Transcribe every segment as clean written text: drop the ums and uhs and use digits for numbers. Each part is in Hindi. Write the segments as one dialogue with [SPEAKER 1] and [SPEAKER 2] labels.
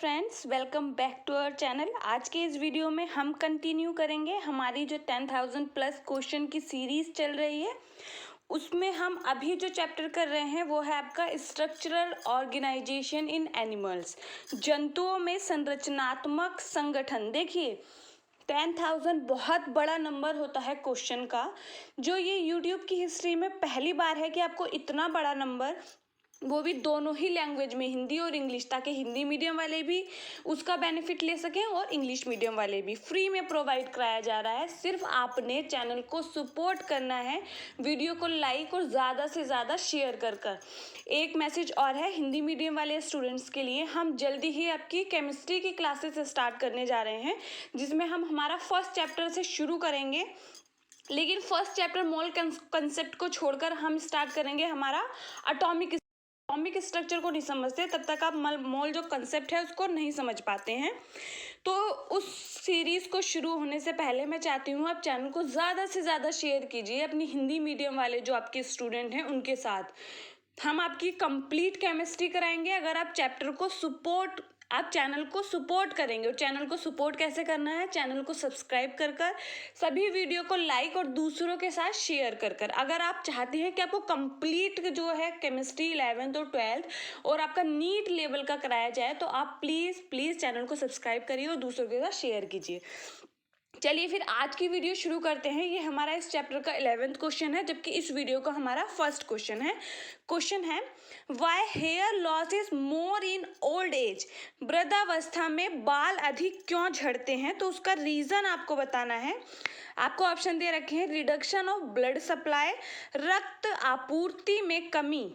[SPEAKER 1] Friends, welcome back to our channel. आज के इस वीडियो में हम कंटिन्यू करेंगे हमारी जो 10,000 प्लस क्वेश्चन की सीरीज चल रही है। उसमें हम अभी जो चैप्टर कर रहे हैं वो है आपका स्ट्रक्चरल ऑर्गेनाइजेशन इन एनिमल्स, जंतुओं में संरचनात्मक संगठन। देखिए 10,000 बहुत बड़ा नंबर होता है क्वेश्चन का, जो ये यूट्यूब की हिस्ट्री में पहली बार है कि आपको इतना बड़ा नंबर, वो भी दोनों ही लैंग्वेज में, हिंदी और इंग्लिश, ताकि हिंदी मीडियम वाले भी उसका बेनिफिट ले सकें और इंग्लिश मीडियम वाले भी, फ्री में प्रोवाइड कराया जा रहा है। सिर्फ आपने चैनल को सपोर्ट करना है, वीडियो को लाइक और ज़्यादा से ज़्यादा शेयर कर। एक मैसेज और है हिंदी मीडियम वाले स्टूडेंट्स के लिए, हम जल्दी ही आपकी केमिस्ट्री की क्लासेस स्टार्ट करने जा रहे हैं, जिसमें हम हमारा फर्स्ट चैप्टर से शुरू करेंगे। लेकिन फर्स्ट चैप्टर मोल कंसेप्ट को छोड़कर हम स्टार्ट करेंगे हमारा अटॉमिक स्ट्रक्चर को नहीं समझते, तब तक आप मोल जो कंसेप्ट है उसको नहीं समझ पाते हैं। तो उस सीरीज़ को शुरू होने से पहले मैं चाहती हूँ आप चैनल को ज़्यादा से ज़्यादा शेयर कीजिए अपनी हिंदी मीडियम वाले जो आपके स्टूडेंट हैं उनके साथ। हम आपकी कंप्लीट केमिस्ट्री कराएंगे अगर आप चैनल को सपोर्ट करेंगे। और चैनल को सपोर्ट कैसे करना है, चैनल को सब्सक्राइब कर सभी वीडियो को लाइक और दूसरों के साथ शेयर कर। अगर आप चाहते हैं कि आपको कंप्लीट जो है केमिस्ट्री 11th और 12th और आपका नीट लेवल का कराया जाए, तो आप प्लीज़ चैनल को सब्सक्राइब करिए और दूसरों के साथ शेयर कीजिए। चलिए फिर आज की वीडियो शुरू करते हैं। ये हमारा इस चैप्टर का 11th क्वेश्चन है, जबकि इस वीडियो का हमारा फर्स्ट क्वेश्चन है। क्वेश्चन है why hair loss is more in old age. वृद्धावस्था में बाल अधिक क्यों झड़ते हैं, तो उसका रीजन आपको बताना है। आपको ऑप्शन दे रखे हैं रिडक्शन ऑफ ब्लड सप्लाई, रक्त आपूर्ति में कमी,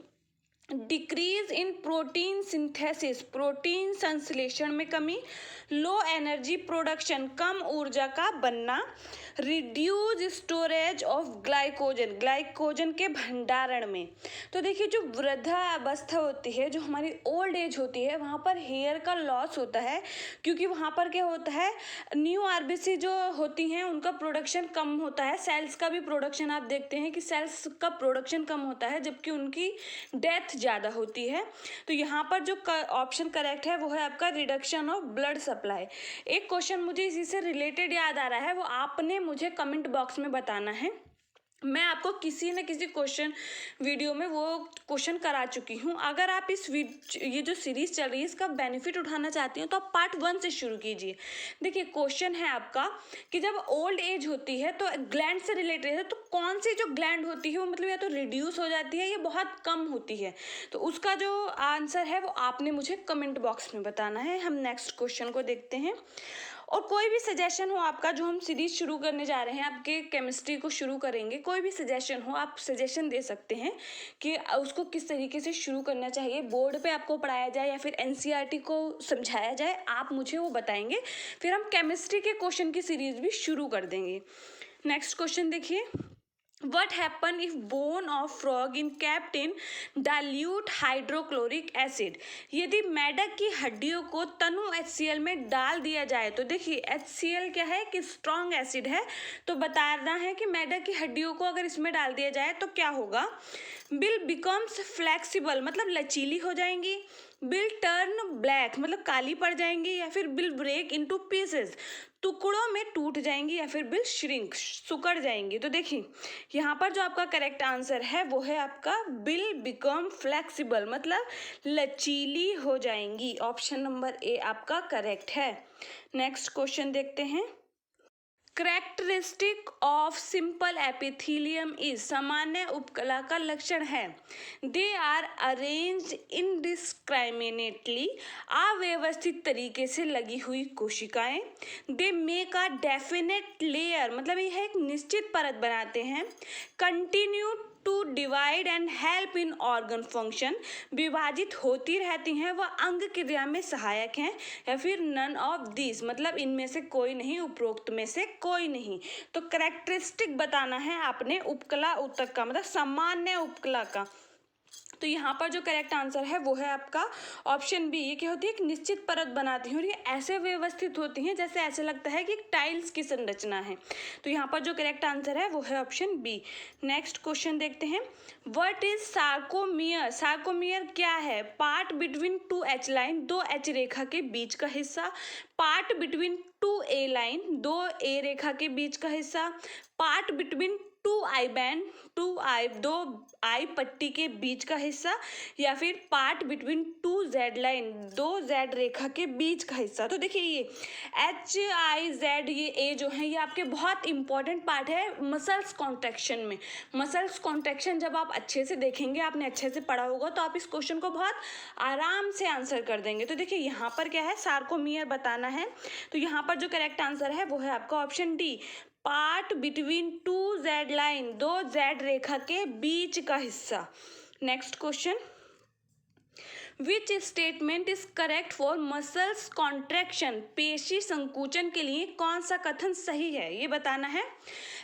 [SPEAKER 1] decrease in protein synthesis, protein संश्लेषण में कमी, लो एनर्जी प्रोडक्शन, कम ऊर्जा का बनना, reduce storage of glycogen, glycogen के भंडारण में। तो देखिए जो वृद्धावस्था होती है, जो हमारी ओल्ड एज होती है, वहाँ पर हेयर का लॉस होता है, क्योंकि वहाँ पर क्या होता है, न्यू आरबीसी जो होती हैं उनका प्रोडक्शन कम होता है। सेल्स का भी प्रोडक्शन आप देखते हैं कि सेल्स का प्रोडक्शन कम होता है, जबकि उनकी डेथ ज़्यादा होती है। तो यहाँ पर जो ऑप्शन करेक्ट है वो है आपका रिडक्शन ऑफ ब्लड सप्लाई। एक क्वेश्चन मुझे इसी से रिलेटेड याद आ रहा है, वो आपने मुझे कमेंट बॉक्स में बताना है। मैं आपको किसी न किसी क्वेश्चन वीडियो में वो क्वेश्चन करा चुकी हूँ। अगर आप ये जो सीरीज चल रही है इसका बेनिफिट उठाना चाहती हैं तो आप पार्ट 1 से शुरू कीजिए। देखिए क्वेश्चन है आपका कि जब ओल्ड एज होती है तो ग्लैंड से रिलेटेड है, तो कौन सी जो ग्लैंड होती है वो मतलब या तो रिड्यूस हो जाती है या बहुत कम होती है। तो उसका जो आंसर है वो आपने मुझे कमेंट बॉक्स में बताना है। हम नेक्स्ट क्वेश्चन को देखते हैं। और कोई भी सजेशन हो आपका, जो हम सीरीज शुरू करने जा रहे हैं, आपके केमिस्ट्री को शुरू करेंगे, कोई भी सजेशन हो आप सजेशन दे सकते हैं कि उसको किस तरीके से शुरू करना चाहिए, बोर्ड पे आपको पढ़ाया जाए या फिर एनसीईआरटी को समझाया जाए, आप मुझे वो बताएंगे। फिर हम केमिस्ट्री के क्वेश्चन की सीरीज भी शुरू कर देंगे। नेक्स्ट क्वेश्चन देखिए, What happen if bone of frog in kept in dilute hydrochloric acid? यदि मेढक की हड्डियों को तनु HCl में डाल दिया जाए, तो देखिए HCl क्या है कि स्ट्रॉन्ग एसिड है, तो बताना है कि मेढक की हड्डियों को अगर इसमें डाल दिया जाए तो क्या होगा। बिल बिकम्स फ्लेक्सिबल मतलब लचीली हो जाएंगी, बिल टर्न ब्लैक मतलब काली पड़ जाएंगी, या फिर बिल ब्रेक इनटू पीसेस टुकड़ों में टूट जाएंगी, या फिर बिल श्रिंक सुकड़ जाएंगी। तो देखिए यहाँ पर जो आपका करेक्ट आंसर है वो है आपका बिल बिकम फ्लेक्सिबल मतलब लचीली हो जाएंगी। ऑप्शन नंबर ए आपका करेक्ट है। नेक्स्ट क्वेश्चन देखते हैं। Characteristic of simple epithelium is, सामान्य उपकला का लक्षण है, दे आर अरेंज्ड इनडिस्क्रिमिनेटली, अव्यवस्थित तरीके से लगी हुई कोशिकाएं, they make a definite layer मतलब यह एक निश्चित परत बनाते हैं, continue to divide and help in organ function, विभाजित होती रहती हैं वह अंग क्रिया में सहायक हैं, या फिर नन ऑफ दिस मतलब इनमें से कोई नहीं, उपरोक्त में से कोई नहीं। तो कैरेक्टरिस्टिक बताना है आपने उपकला ऊतक का मतलब सामान्य उपकला का। तो यहाँ पर जो करेक्ट आंसर है वो है आपका ऑप्शन बी। ये क्या होती है, एक निश्चित परत बनाती है और ये ऐसे व्यवस्थित होती हैं जैसे ऐसे लगता है कि टाइल्स की संरचना है। तो यहाँ पर जो करेक्ट आंसर है वो है ऑप्शन बी। नेक्स्ट क्वेश्चन देखते हैं, व्हाट इज सार्कोमियर। सार्कोमियर क्या है? Part between two H line, दो एच रेखा के बीच का हिस्सा। पार्ट बिटवीन टू ए लाइन, दो ए रेखा के बीच का हिस्सा। Part between two I band, दो आई पट्टी के बीच का हिस्सा। या फिर part between two Z line, दो जेड रेखा के बीच का हिस्सा। तो देखिए ये एच आई जेड, ये ए जो है ये आपके बहुत इंपॉर्टेंट पार्ट है मसल्स कॉन्ट्रैक्शन में। मसल्स कॉन्ट्रैक्शन जब आप अच्छे से देखेंगे, आपने अच्छे से पढ़ा होगा, तो आप इस क्वेश्चन को बहुत आराम से आंसर कर देंगे। तो देखिए यहाँ पर क्या है, सार्कोमियर बताना है। तो यहाँ पर जो करेक्ट आंसर है वो है आपका option D, part between two Z line, दो जेड रेखा के बीच का हिस्सा। Next question, which statement is correct for muscles contraction. पेशी संकुचन के लिए कौन सा कथन सही है, ये बताना है।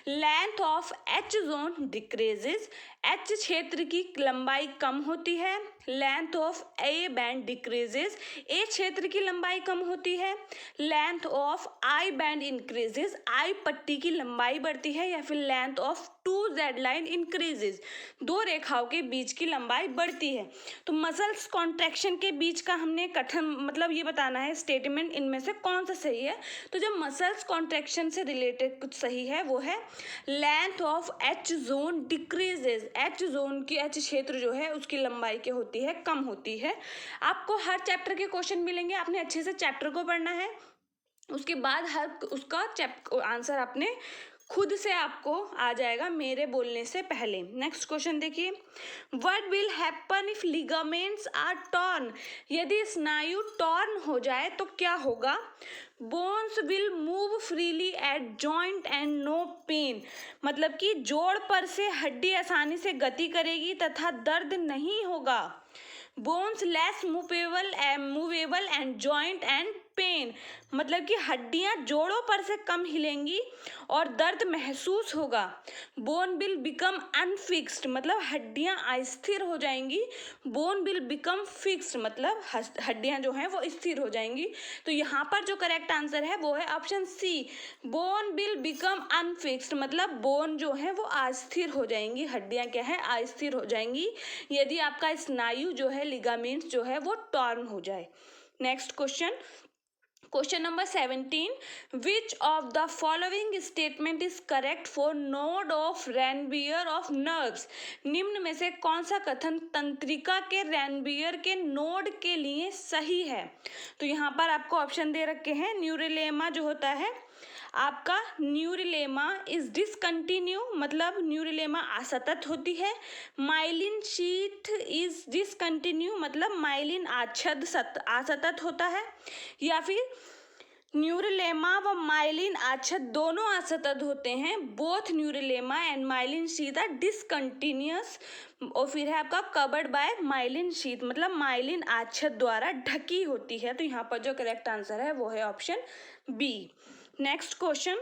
[SPEAKER 1] Length of H zone decreases, H क्षेत्र की लंबाई कम होती है। Length of A band decreases, A क्षेत्र की लंबाई कम होती है। Length of I band increases, I पट्टी की लंबाई बढ़ती है। या फिर length of two Z line increases, दो रेखाओं के बीच की लंबाई बढ़ती है। तो मसल्स कॉन्ट्रैक्शन के बीच का हमने कथन मतलब ये बताना है स्टेटमेंट, इनमें से कौन सा सही है। तो जो मसल्स कॉन्ट्रैक्शन से रिलेटेड कुछ सही है वो है length of H zone decreases, H zone की एच क्षेत्र जो है उसकी लंबाई क्या होती है, कम होती है। आपको हर चैप्टर के क्वेश्चन मिलेंगे, आपने अच्छे से चैप्टर को पढ़ना है, उसके बाद हर उसका आंसर आपने खुद से आपको आ जाएगा मेरे बोलने से पहले। नेक्स्ट क्वेश्चन देखिए, what will happen if ligaments are torn. यदि स्नायु टॉर्न हो जाए तो क्या होगा। Bones will move freely at joint and no pain, मतलब कि जोड़ पर से हड्डी आसानी से गति करेगी तथा दर्द नहीं होगा। Bones less movable and joint and pain, मतलब कि हड्डियां जोड़ों पर से कम हिलेंगी और दर्द महसूस होगा। बोन विल बिकम अनफिक्स्ड, मतलब हड्डियां अस्थिर हो जाएंगी। बोन विल बिकम फिक्स्ड, मतलब हड्डियां जो हैं वो स्थिर हो जाएंगी। तो यहाँ पर जो करेक्ट आंसर है वो है option C, bone will become unfixed, मतलब बोन जो है वो अस्थिर हो जाएंगी, हड्डियां क्या है अस्थिर हो जाएंगी यदि आपका स्नायु जो है लिगामेंट्स जो है वो टॉर्न हो जाए। Next question, question number 17, which of the following statement is correct for node of Ranvier of nerves. निम्न में से कौन सा कथन तंत्रिका के रेनबियर के नोड के लिए सही है। तो यहाँ पर आपको ऑप्शन दे रखे हैं, न्यूरिलेमा जो होता है आपका, न्यूरिलेमा इज डिसकंटिन्यू, मतलब न्यूरिलेमा असतत होती है। माइलिन शीथ इज डिसकंटिन्यू, मतलब माइलिन आच्छद असतत होता है। या फिर न्यूरिलेमा व माइलिन आच्छद दोनों असतत होते हैं। Both neurilemma and myelin sheath are discontinuous. और फिर है आपका कवर्ड बाय माइलिन शीथ, मतलब माइलिन आच्छद द्वारा ढकी होती है। तो यहाँ पर जो करेक्ट आंसर है वो है option B. Next question,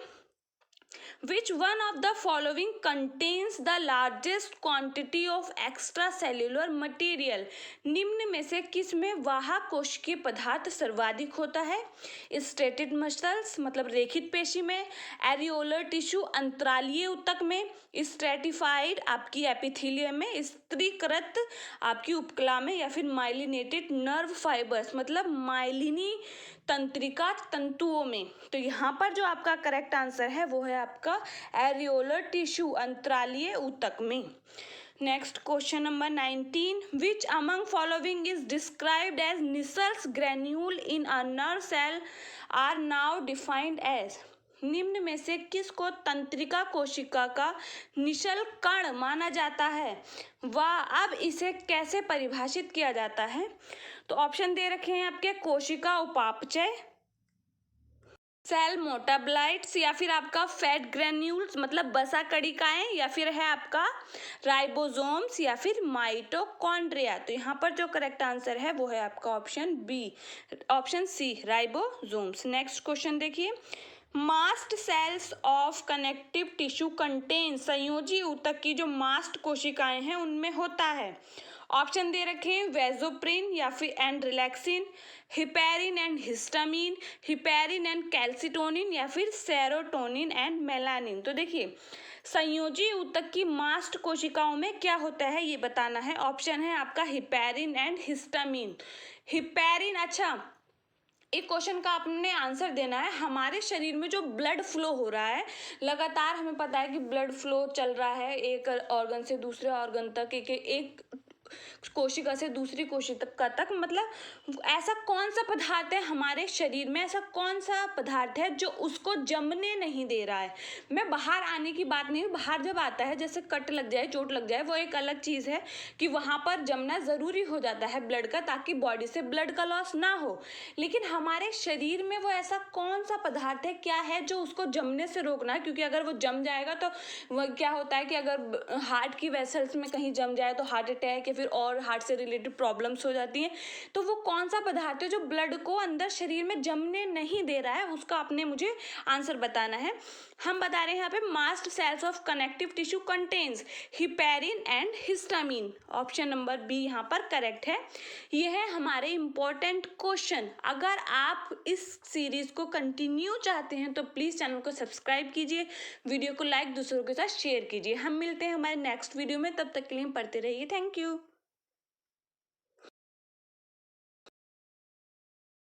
[SPEAKER 1] which one of the following contains the largest quantity of extracellular material। निम्न में से किस में वाहक कोशिकीय पदार्थ सर्वाधिक होता है। स्ट्रेटेड मसल्स, मतलब रेखित पेशी में। एरियोलर टिश्यू, अंतरालीय ऊतक में। स्ट्रेटिफाइड आपकी एपिथेलियम में। स्त्रीकृत आपकी उपकला में। या फिर माइलिनेटेड नर्व फाइबर्स, मतलब माइलिनी तंत्रिका तंतुओं में। तो यहाँ पर जो आपका करेक्ट आंसर है वो है आपका एरियोलर टिश्यू, अंतरालीय ऊतक में। Next question number 19, which among following is described as Nissl's granule in a nerve cell are now defined as. निम्न में से किसको तंत्रिका कोशिका का निशल कण माना जाता है व अब इसे कैसे परिभाषित किया जाता है। तो ऑप्शन दे रखे हैं आपके, कोशिका उपापचय, सेल मोटाब्लाइट्स, या फिर आपका फैट ग्रेन्यूल्स, मतलब बसा कणिकाएं, या फिर है आपका राइबोसोम्स, या फिर माइटोकॉन्ड्रिया। तो यहाँ पर जो करेक्ट आंसर है वो है आपका option B, option C, ribosomes. Next question देखिए, mast cells of connective tissue contain, संयोजी ऊतक की जो मास्ट कोशिकाएं हैं उनमें होता है ऑप्शन दे रखे हैं वेजोप्रिन या फिर and relaxin, heparin and histamine, heparin and calcitonin या फिर सेरोटोनिन एंड मेलानिन। तो देखिए संयोजी ऊतक की मास्ट कोशिकाओं में क्या होता है ये बताना है। ऑप्शन है आपका हिपेरिन एंड हिस्टामिन। हिपेरिन, अच्छा एक क्वेश्चन का आपने आंसर देना है। हमारे शरीर में जो ब्लड फ्लो हो रहा है लगातार, हमें पता है कि ब्लड फ्लो चल रहा है एक ऑर्गन से दूसरे ऑर्गन तक, एक कोशिका से दूसरी कोशिका तक, मतलब ऐसा कौन सा पदार्थ है हमारे शरीर में, ऐसा कौन सा पदार्थ है जो उसको जमने नहीं दे रहा है। मैं बाहर आने की बात नहीं, बाहर जब आता है जैसे कट लग जाए, चोट लग जाए, वो एक अलग चीज है कि वहां पर जमना जरूरी हो जाता है ब्लड का, ताकि बॉडी से ब्लड का लॉस ना हो। लेकिन हमारे शरीर में वो ऐसा कौन सा पदार्थ है, क्या है जो उसको जमने से रोकना है, क्योंकि अगर वो जम जाएगा तो वह क्या होता है कि अगर हार्ट की वेसल्स में कहीं जम जाए तो हार्ट अटैक या फिर और हार्ट से रिलेटेड प्रॉब्लम्स हो जाती हैं। तो वो कौन सा पदार्थ है जो ब्लड को अंदर शरीर में जमने नहीं दे रहा है, उसका आपने मुझे आंसर बताना है। हम बता रहे हैं यहाँ पे mast cells of connective tissue contains heparin and histamine. Option number B यहाँ पर करेक्ट है। यह है हमारे इंपॉर्टेंट क्वेश्चन। अगर आप इस सीरीज को कंटिन्यू चाहते हैं तो प्लीज चैनल को सब्सक्राइब कीजिए, वीडियो को लाइक दूसरों के साथ शेयर कीजिए। हम मिलते हैं हमारे नेक्स्ट वीडियो में, तब तक के लिए पढ़ते रहिए। Thank you.